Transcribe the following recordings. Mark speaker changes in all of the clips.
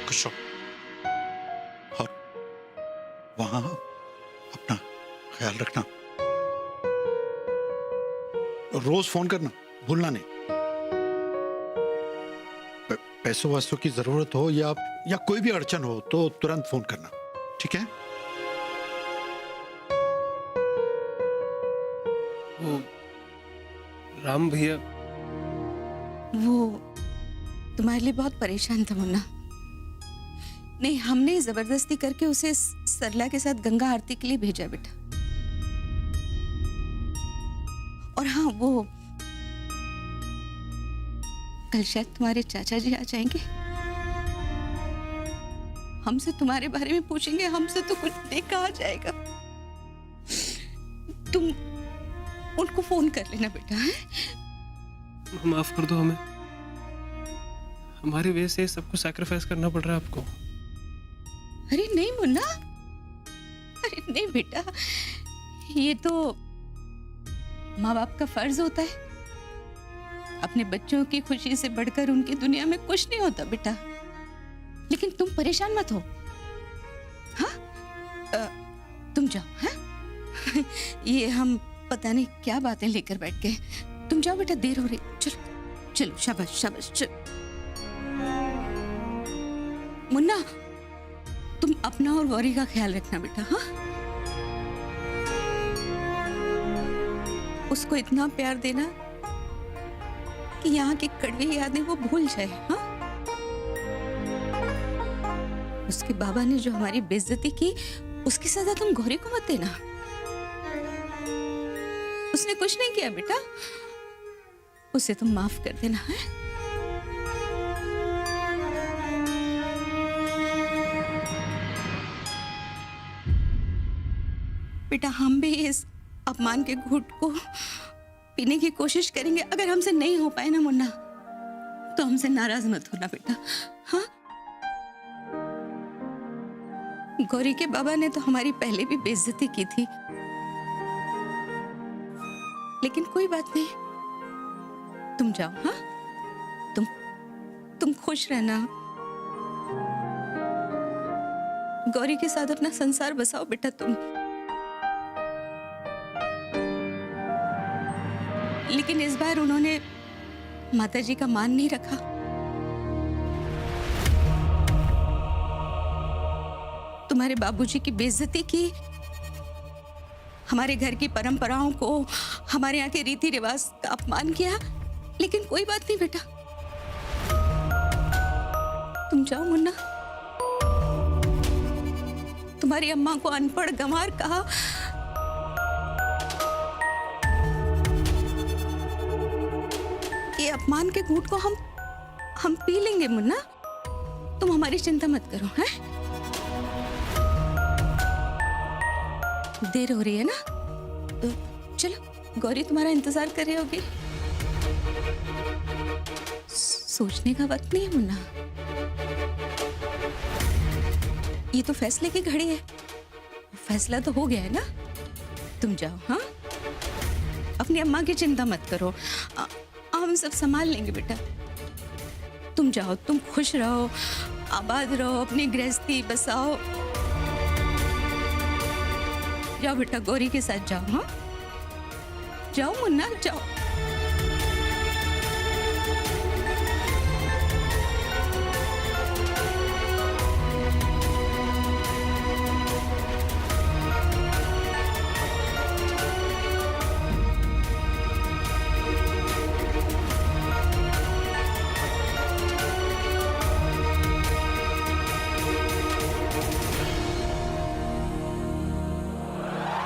Speaker 1: खुश रहो और वहां अपना ख्याल रखना। रोज फोन करना भूलना नहीं। पैसों वैसों की जरूरत हो या कोई भी अड़चन हो तो तुरंत फोन करना, ठीक है?
Speaker 2: वो राम भैया,
Speaker 3: वो तुम्हारे लिए बहुत परेशान था मुन्ना। नहीं, हमने जबरदस्ती करके उसे सरला के साथ गंगा आरती के लिए भेजा बेटा। और हाँ, वो कल शायद तुम्हारे चाचा जी आ जाएंगे। हमसे तुम्हारे बारे में पूछेंगे, हमसे तो कुछ नहीं कहा जाएगा। तुम उनको फोन कर लेना बेटा, है?
Speaker 2: माफ कर दो हमें, हमारी वजह से सबको सैक्रिफाइस करना पड़ रहा है आपको।
Speaker 3: अरे नहीं मुन्ना, अरे नहीं बेटा, ये तो माँ बाप का फर्ज होता है। अपने बच्चों की खुशी से बढ़कर उनकी दुनिया में कुछ नहीं होता बेटा। लेकिन तुम परेशान मत हो, हाँ? तुम जाओ, हाँ? ये हम पता नहीं क्या बातें लेकर बैठ गए। तुम जाओ बेटा, देर हो रही। चलो चलो, शाबाश शाबाश, चलो। मुन्ना, तुम अपना और गौरी का ख्याल रखना बेटा, हाँ? उसको इतना प्यार देना कि यहाँ की कड़वी यादें वो भूल जाए, हाँ? उसके बाबा ने जो हमारी बेइज्जती की, उसकी सजा तुम गौरी को मत देना। उसने कुछ नहीं किया बेटा, उसे तुम माफ कर देना, है? बेटा, हम भी इस अपमान के घूंट को पीने की कोशिश करेंगे। अगर हमसे नहीं हो पाए ना मुन्ना, तो हमसे नाराज मत होना बेटा, हाँ? गौरी के बाबा ने तो हमारी पहले भी बेइज्जती की थी, लेकिन कोई बात नहीं। तुम जाओ, हाँ? तुम खुश रहना। गौरी के साथ अपना संसार बसाओ बेटा तुम। लेकिन इस बार उन्होंने माताजी का मान नहीं रखा। तुम्हारे बाबूजी की बेइज्जती की, हमारे घर की परंपराओं को, हमारे यहाँ के रीति रिवाज का अपमान किया। लेकिन कोई बात नहीं बेटा, तुम जाओ मुन्ना। तुम्हारी अम्मा को अनपढ़ गंवार कहा, ये अपमान के घूंट को हम पी लेंगे मुन्ना। तुम हमारी चिंता मत करो, हैं? देर हो रही है ना, तो चलो, गौरी तुम्हारा इंतजार कर रही होगी। सोचने का वक्त नहीं है मुन्ना, ये तो फैसले की घड़ी है। फैसला तो हो गया है ना। तुम जाओ, हाँ? अपनी अम्मा की चिंता मत करो, हम सब संभाल लेंगे बेटा। तुम जाओ, तुम खुश रहो, आबाद रहो, अपनी गृहस्थी बसाओ। जाओ बेटा, गौरी के साथ जाओ, हाँ? जाओ मुन्ना, जाओ।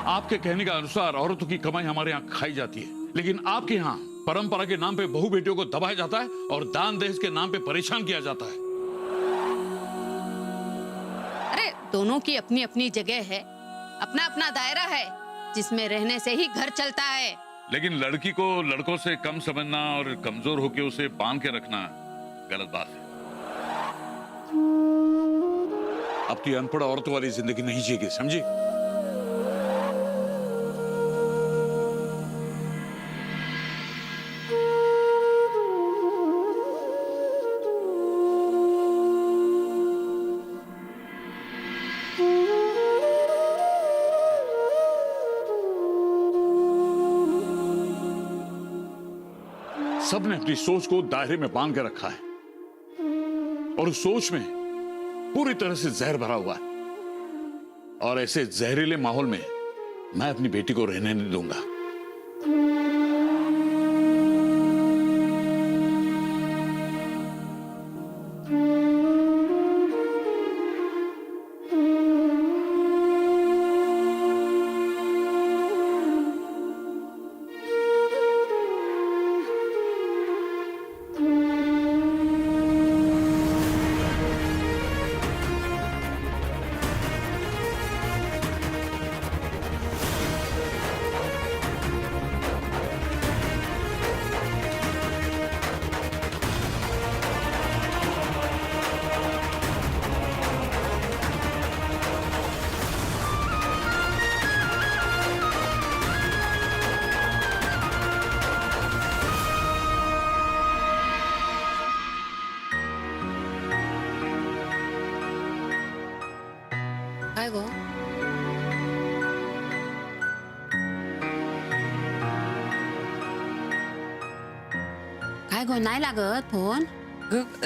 Speaker 4: आपके कहने का अनुसार औरतों की कमाई हमारे यहाँ खाई जाती है, लेकिन आपके यहाँ परंपरा के नाम पे बहू बेटियों को दबाया जाता है और दान दहेज के नाम पे परेशान किया जाता है।
Speaker 5: अरे दोनों की अपनी अपनी जगह है, अपना अपना दायरा है जिसमें रहने से ही घर चलता है।
Speaker 4: लेकिन लड़की को लड़कों से कम समझना और कमजोर होकर उसे बांध के रखना गलत बात है। अब तो अनपढ़ औरतों वाली जिंदगी नहीं जिएगी, समझी? सबने अपनी सोच को दायरे में बांध के रखा है और उस सोच में पूरी तरह से जहर भरा हुआ है। और ऐसे जहरीले माहौल में मैं अपनी बेटी को रहने नहीं दूंगा।
Speaker 5: काय गो? काय गो, नाही लागत फोन?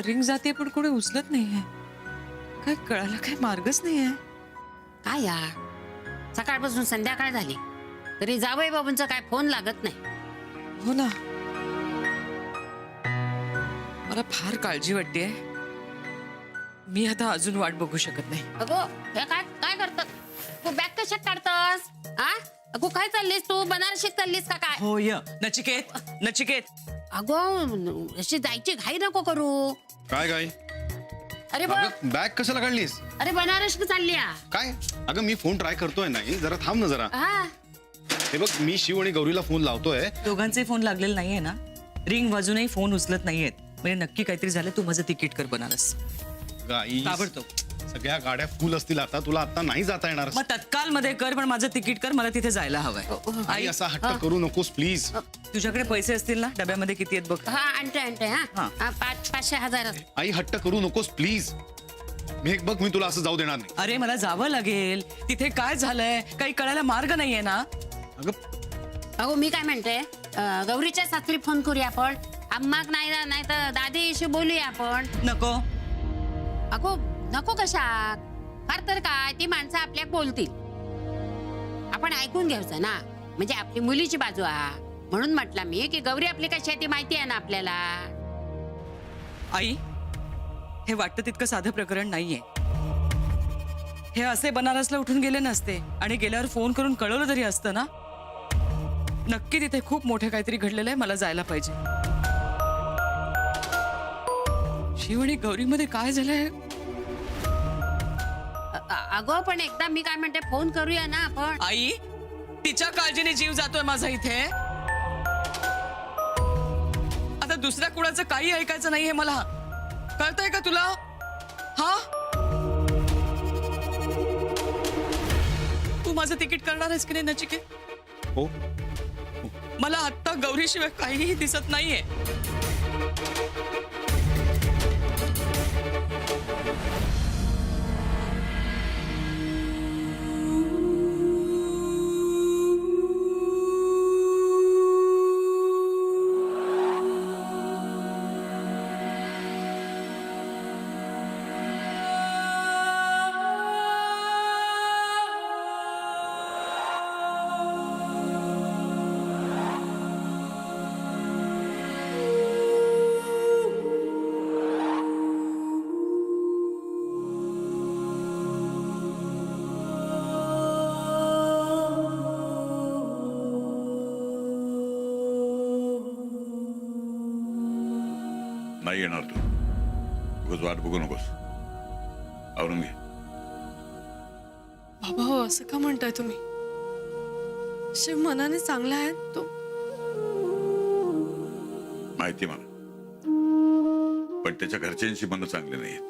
Speaker 6: रिंग जाते पण कोणी उचलत नाहीये. काय कळायला काय मार्गच नाहीये.
Speaker 5: काय यार, सकाळपासून संध्याकाळ झाली तरी जावई बाबूंचा काय फोन लागत नाही.
Speaker 6: हो ना, मला फार काळजी वाटतेय. मी आता अजून वाट बघू शकत नाही.
Speaker 5: अगो, हे काय काय करतात? तू बॅग कशात काढतस? आ अगो, काय चाललीस तू? बनारशीत चाललीस का काय?
Speaker 6: हो य नचिकेत, नचिकेत.
Speaker 5: अगो, अशी जायची घाई नको करू.
Speaker 7: काय काय
Speaker 5: अरे बघ,
Speaker 7: अगं बॅग कशाला काढलीस?
Speaker 5: अरे बनारस चालली आ.
Speaker 7: काय अगं मी फोन ट्राय करतोय नाही, जरा थांब ना जरा.
Speaker 5: हा,
Speaker 7: हे बघ मी शिव आणि गौरीला फोन लावतोय.
Speaker 6: दोघांचे फोन लागलेले नाहीये ना. रिंग वाजूनही फोन उचलत नाहीयेत. म्हणजे नक्की काहीतरी झालं. तू माझं तिकीट कर बनारस.
Speaker 7: गाई
Speaker 6: ताबडतोब.
Speaker 7: सगळ्या गाड्या फुल असतील आता, तुला आता नाही जाता येणार.
Speaker 6: मग तत्काल मध्ये कर, पण माझं तिकीट कर. मला तिथे जायला हवंय.
Speaker 7: आई
Speaker 6: आई,
Speaker 7: असा हट्ट करू नकोस प्लीज.
Speaker 6: तुझ्याकडे पैसे असतील ना? डब्यामध्ये किती आहेत बघ.
Speaker 5: हा, आणते हा.
Speaker 6: हा.
Speaker 5: 500-1000.
Speaker 7: आई हट्ट करू नकोस प्लीज. मी बघ, मी तुला असं जाऊ देणार नाही.
Speaker 6: अरे मला जावं लागेल. तिथे काय झालंय काही कळायला मार्ग नाहीये ना.
Speaker 7: अगं
Speaker 5: अगो, मी काय म्हणते, गौरीच्या सासरी फोन करूया आपण. अम्माक नाही तर दादीशी बोलूया आपण.
Speaker 6: नको.
Speaker 5: अगो, नको कशात? फार तर काय, ती माणसं आपल्या बोलतील, आपण ऐकून घ्यायचं ना. म्हणजे आपली मुलीची बाजू आहे. म्हणून म्हटलं मी की गौरी आपली कशी आहे ती माहिती आहे ना आपल्याला.
Speaker 6: आई, हे वाटतं तितकं साधं प्रकरण नाहीये. हे असे बनारसला उठून गेले नसते आणि गेल्यावर फोन करून कळवलं तरी असतं ना. नक्की तिथे खूप मोठं काहीतरी घडलेलं आहे. मला जायला पाहिजे. शिव आणि गौरीमध्ये काय झालंय?
Speaker 5: अगो, पण एकदा मी काय म्हणते, फोन करूया ना आपण.
Speaker 6: आई, तिच्या काळजीने जीव जातोय माझा इथे. आता दुसऱ्या कुणाचं काही ऐकायचं नाहीये मला. कळतंय का तुला? हा, तू माझं तिकीट करणार आहेस की नाही नचिकेत?
Speaker 7: हो,
Speaker 6: मला आत्ता गौरीशिवाय काहीही दिसत नाहीये.
Speaker 4: नाही येणार तू. उगाच वाट बघू नकोस. आवरून घे.
Speaker 2: बाबा हो, असं का म्हणताय तुम्ही? शिव मनाने चांगला आहे तो.
Speaker 4: माहिती मला, पण त्याच्या घरच्यांची मनं चांगली नाहीत.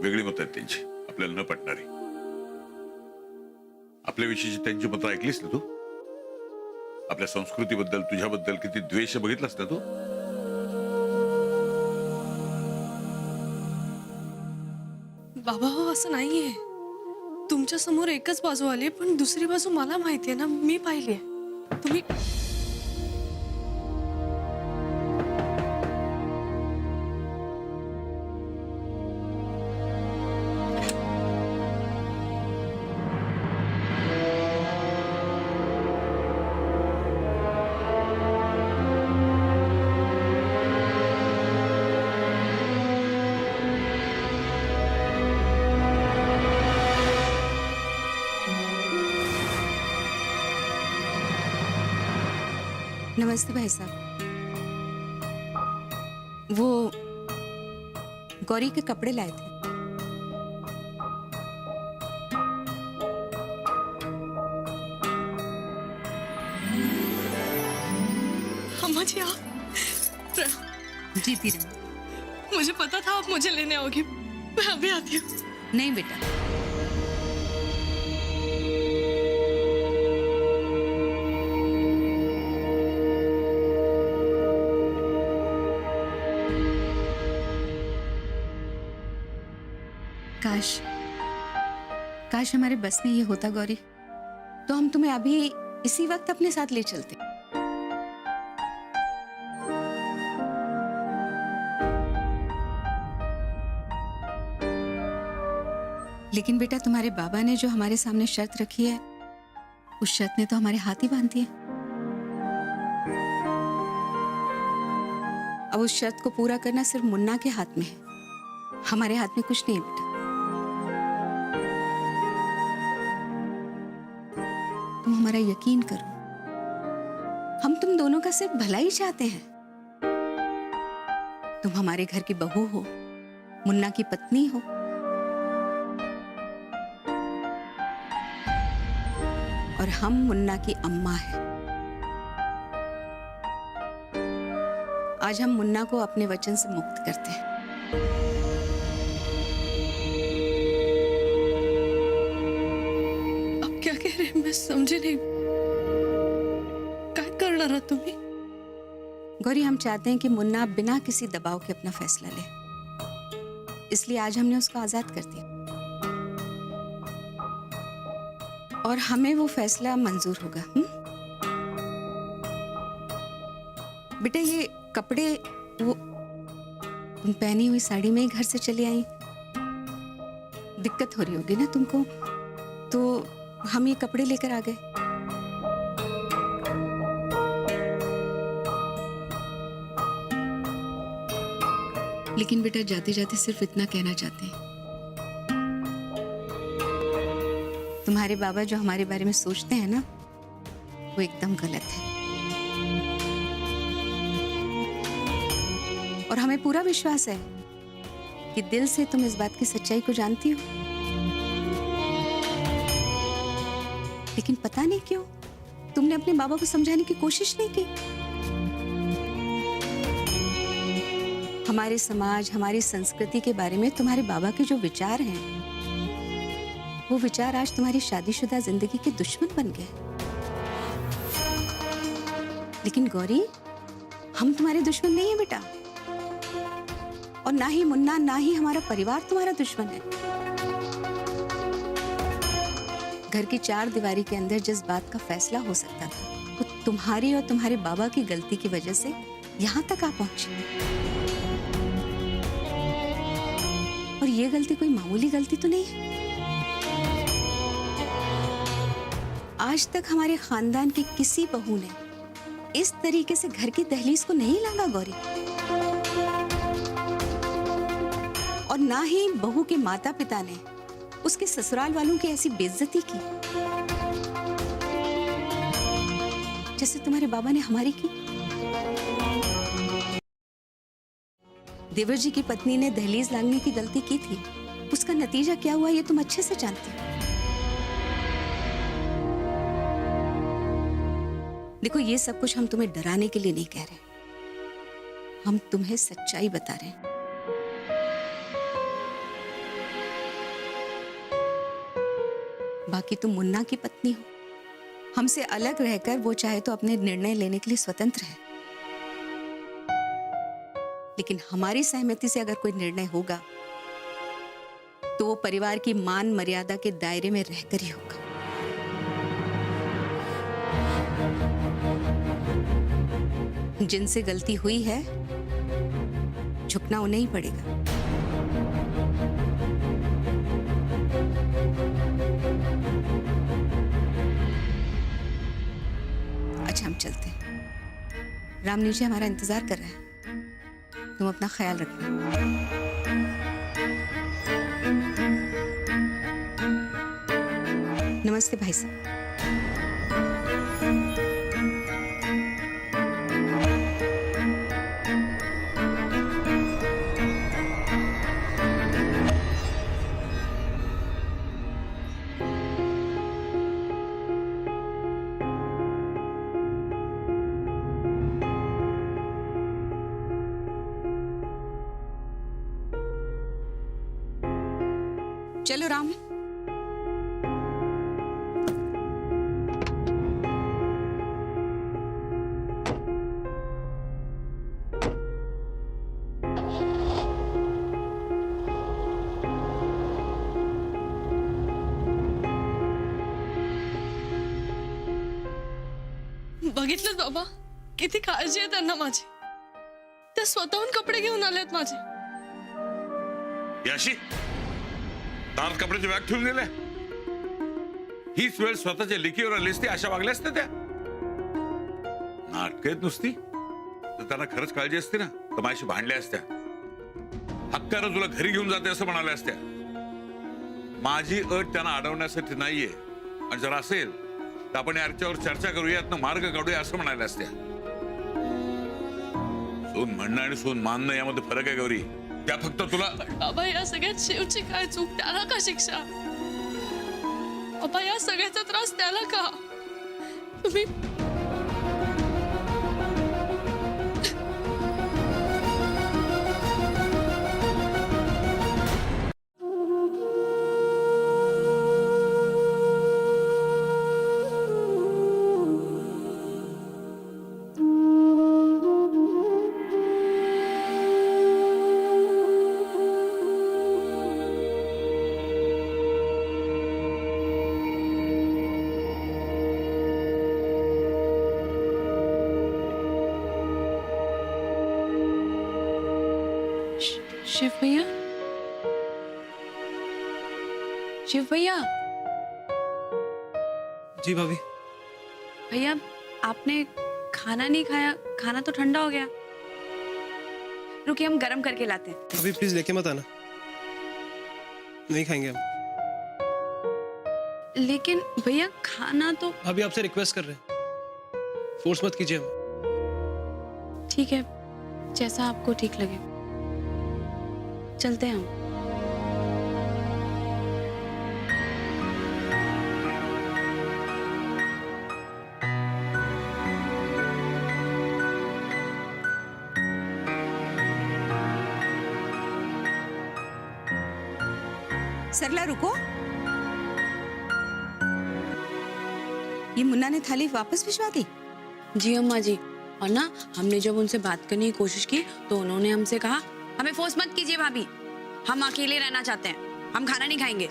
Speaker 4: वेगळी मतं आहेत त्यांची, आपल्याला न पटणारी. आपल्याविषयीची त्यांची मतं ऐकलीस ना तू? आपल्या संस्कृतीबद्दल, तुझ्याबद्दल किती द्वेष बघितलास ना तू?
Speaker 2: बाबा हो, असं नाहीये. तुमच्या समोर एकच बाजू आली, पण दुसरी बाजू मला माहितीये ना, मी पाहिलीये. तुम्ही
Speaker 3: नमस्ते भाई साहब। वो गौरी के कपड़े लाए थे।
Speaker 2: अम्मा जी आप
Speaker 3: जीती रहो।
Speaker 2: मुझे पता था आप मुझे लेने आओगे। मैं अभी आती हूँ।
Speaker 3: नहीं बेटा, काश काश हमारे बस में ये होता गौरी, तो हम तुम्हें अभी इसी वक्त अपने साथ ले चलते। लेकिन बेटा तुम्हारे बाबा ने जो हमारे सामने शर्त रखी है, उस शर्त ने तो हमारे हाथ ही बांध दिए। अब उस शर्त को पूरा करना सिर्फ मुन्ना के हाथ में है, हमारे हाथ में कुछ नहीं है बेटा। तुम हमारा यकीन करो, हम तुम दोनों का सिर्फ भला ही चाहते हैं। तुम हमारे घर की बहू हो, मुन्ना की पत्नी हो, और हम मुन्ना की अम्मा हैं। आज हम मुन्ना को अपने वचन से मुक्त करते हैं।
Speaker 2: अब क्या कह रहे हैं मैं समझे नहीं। काय करणार आहात तुम्ही?
Speaker 3: गौरी, हम चाहते हैं कि मुन्ना बिना किसी दबाव के अपना फैसला ले, इसलिए आज हमने उसको आजाद कर दिया और हमें वो फैसला मंजूर होगा। बेटा ये कपड़े वो तुम पहनी हुई साड़ी में ही घर से चली आई, दिक्कत हो रही होगी ना तुमको, तो हम ये कपड़े लेकर आ गए। लेकिन बेटा जाते जाते सिर्फ इतना कहना चाहते हैं, तुम्हारे बाबा जो हमारे बारे में सोचते हैं ना, वो एकदम गलत है। और हमें पूरा विश्वास है कि दिल से तुम इस बात की सच्चाई को जानती हो, लेकिन पता नहीं क्यों तुमने अपने बाबा को समझाने की कोशिश नहीं की। हमारे समाज, हमारी संस्कृति के बारे में तुम्हारे बाबा के जो विचार हैं, वो विचार आज तुम्हारी शादीशुदा जिंदगी के दुश्मन बन गए। लेकिन गौरी, हम तुम्हारे दुश्मन नहीं है बेटा, और ना ही मुन्ना, ना ही हमारा परिवार तुम्हारा दुश्मन है। घर की चार दीवारी के अंदर जिस बात का फैसला हो सकता था, वो तुम्हारी और तुम्हारे बाबा की गलती की वजह से यहां तक आ पहुंची। और ये गलती कोई मामूली गलती तो नहीं है। आज तक हमारे खानदान की किसी बहू ने इस तरीके से घर की दहलीज को नहीं लांगा गौरी, और ना ही बहू के माता पिता ने उसके ससुराल वालों की ऐसी बेइज्जती की जैसे तुम्हारे बाबा ने हमारी की। देवर जी की पत्नी ने दहलीज लांघने की गलती की थी, उसका नतीजा क्या हुआ ये तुम अच्छे से जानते हो। देखो, ये सब कुछ हम तुम्हें डराने के लिए नहीं कह रहे, हम तुम्हें सच्चाई बता रहे हैं। बाकी तुम मुन्ना की पत्नी हो, हमसे अलग रहकर वो चाहे तो अपने निर्णय लेने के लिए स्वतंत्र है, लेकिन हमारी सहमति से अगर कोई निर्णय होगा तो वो परिवार की मान मर्यादा के दायरे में रहकर ही होगा। जिनसे गलती हुई है, झुकना उन्हें ही पड़ेगा। अच्छा, हम चलते हैं। राम नीचे हमारा इंतजार कर रहा है, तुम अपना ख्याल रखना। नमस्ते भाई साहब। चलो राम।
Speaker 2: बघितलं बाबा, किती काळजी आहे त्यांना माझी. ते स्वतःहून कपडे घेऊन आलेत माझे.
Speaker 4: याशी दारात कपड्याचे बॅग ठेवून दिले. हीच वेळ स्वतःच्या लेकीवर आली असती, अशा वागल्या असत्या त्या. नाटक आहेत नुसती. तर त्यांना खरंच काळजी असते ना तर माझ्याशी भांडल्या असत्या. हक्कानं तुला घरी घेऊन जाते असं म्हणाल्या असत्या. माझी अट त्यांना अडवण्यासाठी नाहीये, आणि जर असेल तर आपण याच्यावर चर्चा करूयात ना, मार्ग काढूया असं म्हणाल्या असत्या. सोन म्हणणं आणि सोन मानणं यामध्ये फरक आहे गौरी. त्या फक्त तुला.
Speaker 2: बाबा, या सगळ्यात शिवची काय चूक? त्याला का शिक्षा? बाबा, या सगळ्याचा त्रास त्याला का? तुम्ही शिव भैया, शिव भैया,
Speaker 8: जी भाभी।
Speaker 2: भैया आपने खाना नहीं खाया, खाना तो ठंडा हो गया. रुकिए, हम गरम करके लाते हैं.
Speaker 8: भाभी प्लीज लेके मत आना, नहीं खाएंगे हम।
Speaker 2: लेकिन भैया खाना तो.
Speaker 8: भाभी आपसे रिक्वेस्ट कर रहे हैं, फोर्स मत कीजिए हम।
Speaker 2: ठीक है, जैसा आपको ठीक लगे. चलते हैं हम.
Speaker 3: सरला रुको, ये मुन्ना ने थाली वापस भिजवा दी?
Speaker 2: जी अम्मा जी. और ना, हमने जब उनसे बात करने की कोशिश की तो उन्होंने हमसे कहा, हमें फोर्स मत कीजिए भाभी, हम अकेले रहना चाहते हैं, हम खाना नहीं खाएंगे.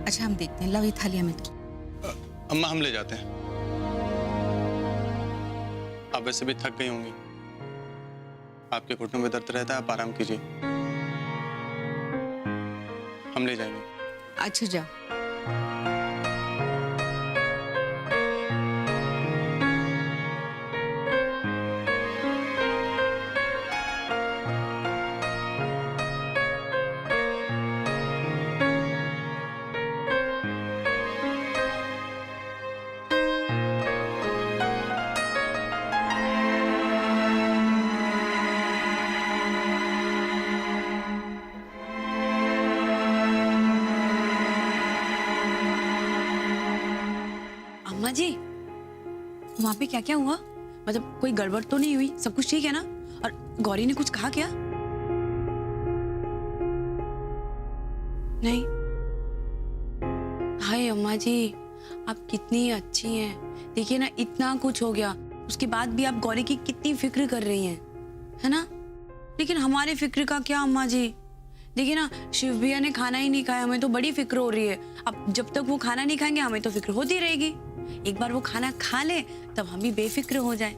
Speaker 3: अच्छा हम देखते हैं, लाओ ये थाली हमें।
Speaker 9: अम्मा हम ले जाते हैं, आप वैसे भी थक गई होंगी, आपके घुटनों में दर्द रहता है, आप आराम कीजिए, हम ले जाएंगे।
Speaker 3: अच्छा जाओ।
Speaker 2: अम्मा जी, वहां पे क्या क्या हुआ? मतलब कोई गड़बड़ तो नहीं हुई? सब कुछ ठीक है ना? और गौरी ने कुछ कहा क्या? नहीं. हाय अम्मा जी, आप कितनी अच्छी हैं. देखिए ना, इतना कुछ हो गया, उसके बाद भी आप गौरी की कितनी फिक्र कर रही हैं, है ना? लेकिन हमारे फिक्र का क्या अम्मा जी? देखिए ना, शिव भैया ने खाना ही नहीं खाया, हमें तो बड़ी फिक्र हो रही है. अब जब तक वो खाना नहीं खाएंगे हमें तो फिक्र होती रहेगी. एक बार वो खाना खा ले तब हम भी बेफिक्र हो जाए.